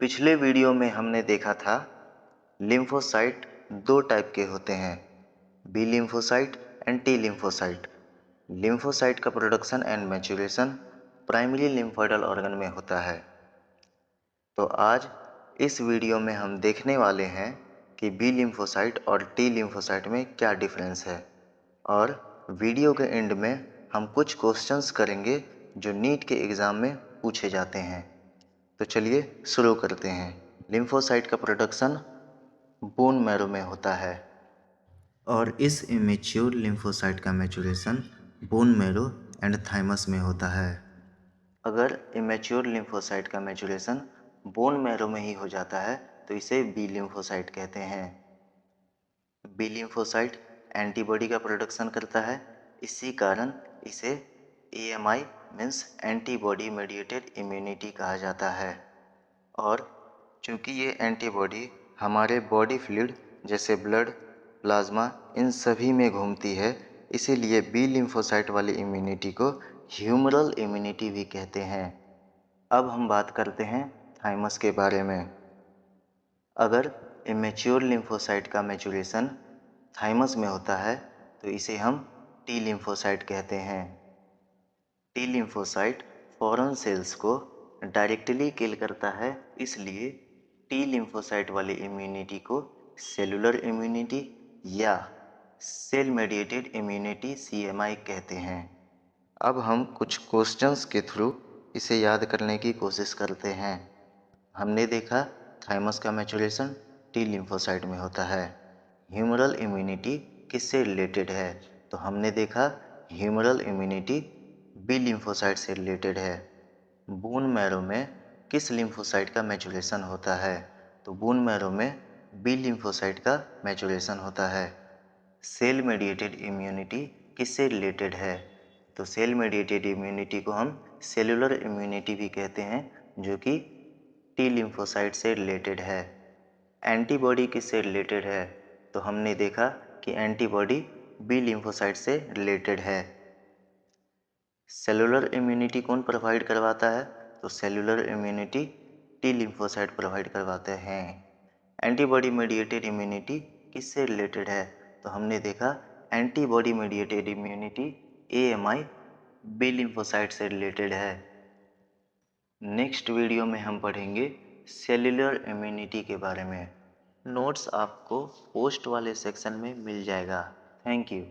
पिछले वीडियो में हमने देखा था लिम्फोसाइट दो टाइप के होते हैं, B lymphocyte and T lymphocyte. Lymphocyte का production and maturation primary lymphoidal organ में होता है। तो आज इस वीडियो में हम देखने वाले हैं कि बी लिम्फोसाइट और टी लिम्फोसाइट में क्या डिफरेंस है, और वीडियो के एंड में हम कुछ क्वेश्चंस करेंगे जो नीट के एग्ज़ाम में पूछे जाते हैं। तो चलिए शुरू करते हैं। लिम्फोसाइट का प्रोडक्शन बोन मैरो में होता है और इस इमेच्योर लिम्फोसाइट का maturation bone marrow and thymus में होता है। अगर इमेच्योर लिम्फोसाइट का मैच्योरेशन बोन मैरो में ही हो जाता है तो इसे बी लिम्फोसाइट कहते हैं। बी लिम्फोसाइट एंटीबॉडी का प्रोडक्शन करता है, इसी कारण इसे AMI means antibody mediated immunity कहा जाता है। और चूँकि ये एंटीबॉडी हमारे बॉडी फ्लूइड जैसे ब्लड, प्लाज्मा इन सभी में घूमती है, इसीलिए बी लिम्फोसाइट वाली इम्यूनिटी को ह्यूमरल इम्यूनिटी भी कहते हैं। अब हम बात करते हैं थाइमस के बारे में। अगर इमेच्योर लिम्फोसाइट का मैच्योरेशन थाइमस में होता है तो इसे हम टी लिम्फोसाइट कहते हैं। टी लिम्फोसाइट फॉरेन सेल्स को डायरेक्टली किल करता है, इसलिए टी लिम्फोसाइट वाली इम्यूनिटी को सेलुलर इम्यूनिटी या सेल मेडिएटेड इम्यूनिटी सीएमआई कहते हैं। अब हम कुछ क्वेश्चंस के थ्रू इसे याद करने की कोशिश करते हैं। हमने देखा थाइमस का मैच्योरेशन टी लिम्फोसाइट में होता है। ह्यूमरल इम्यूनिटी किससे रिलेटेड है? तो हमने देखा ह्यूमरल इम्यूनिटी बी लिम्फोसाइट से रिलेटेड है। बोन मैरो में किस लिम्फोसाइट का मैच्योरेशन होता है? तो बोन मैरो में बी लिम्फोसाइट का मैच्योरेशन होता है। सेल मेडिएटेड इम्यूनिटी किससे रिलेटेड है? तो सेल मेडिएटेड इम्यूनिटी को हम सेलुलर इम्यूनिटी भी कहते हैं, जो कि टी लिम्फोसाइट से रिलेटेड है। एंटीबॉडी किससे रिलेटेड है? तो हमने देखा कि एंटीबॉडी बी लिम्फोसाइट से रिलेटेड है। सेलुलर इम्यूनिटी कौन प्रोवाइड करवाता है? तो cellular immunity T lymphocyte provide करवाते हैं। एंटीबॉडी मेडिएटेड इम्यूनिटी किससे रिलेटेड है? तो हमने देखा antibody mediated immunity AMI B lymphocyte से रिलेटेड है। नेक्स्ट वीडियो में हम पढ़ेंगे सेल्युलर इम्यूनिटी के बारे में। नोट्स आपको पोस्ट वाले सेक्शन में मिल जाएगा। Thank you.